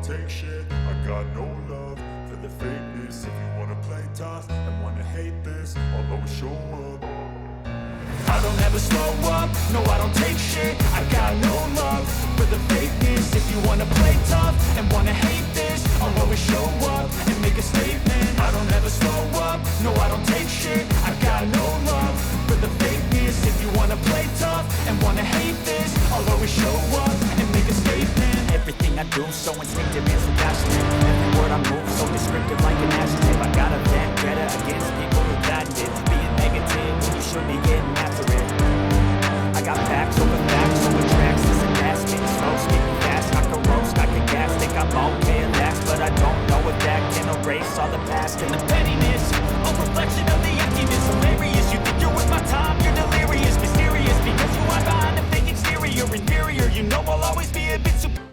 don't take shit. I got no love for the fakeness. If you wanna play tough and wanna hate this, I'll always show up. I don't ever slow up, no I don't take shit. I got no love for the fakeness. If you wanna play tough and wanna hate this, I'll always show up and make a statement. I don't ever slow up, no I don't take shit. I got no love for the fakeness. If you wanna play tough and wanna hate this, I'll always show up and make a statement. Everything I do so instinctive and so passionate. Every word I move so descriptive like an adjective. I got a vendetta against people who patented being negative when you should be getting after it. I got facts over facts.